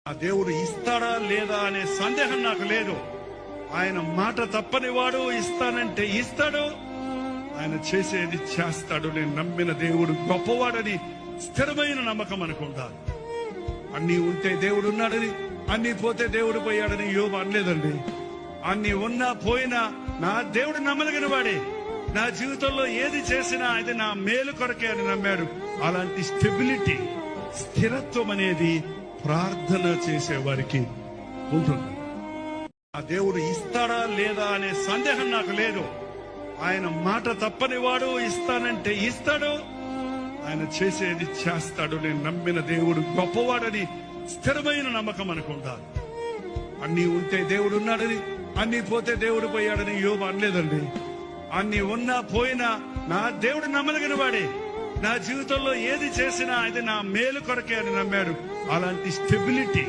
ఆ దేవుడు ఇస్తాడా లేదా అనే సందేహం నాకు లేదు. ఆయన మాట తప్పని వాడు, ఇస్తానంటే ఇస్తాడు, ఆయన చేసేది చేస్తాడు. నేను నమ్మిన దేవుడు గొప్పవాడని స్థిరమైన నమ్మకం అనుకుంటాను. అన్ని ఉంటే దేవుడు ఉన్నాడని, అన్ని పోతే దేవుడు పోయాడని యోబు అనలేదండి. అన్ని ఉన్నా పోయినా నా దేవుడు నమ్మదగిన వాడే. నా జీవితంలో ఏది చేసినా అది నా మేలు కొరకే అని నమ్మాడు. అలాంటి స్టెబిలిటీ, స్థిరత్వం అనేది ప్రార్థన చేసే వారికి ఉంటుంది. ఆ దేవుడు ఇస్తాడా లేదా అనే సందేహం నాకు లేదు. ఆయన మాట తప్పని వాడు, ఇస్తానంటే ఇస్తాడు, ఆయన చేసేది చేస్తాడు. నేను నమ్మిన దేవుడు గొప్పవాడని స్థిరమైన నమ్మకం అనుకుంటాను. అన్ని ఉంటే దేవుడు ఉన్నాడని, అన్ని పోతే దేవుడు పోయాడని యోబు అనలేదండి. అన్ని ఉన్నా పోయినా నా దేవుడు నమ్మదగిన వాడే. నా జీవితంలో ఏది చేసినా అది నా మేలు కొరకే అని నమ్మాడు. అలాంటి స్టెబిలిటీ,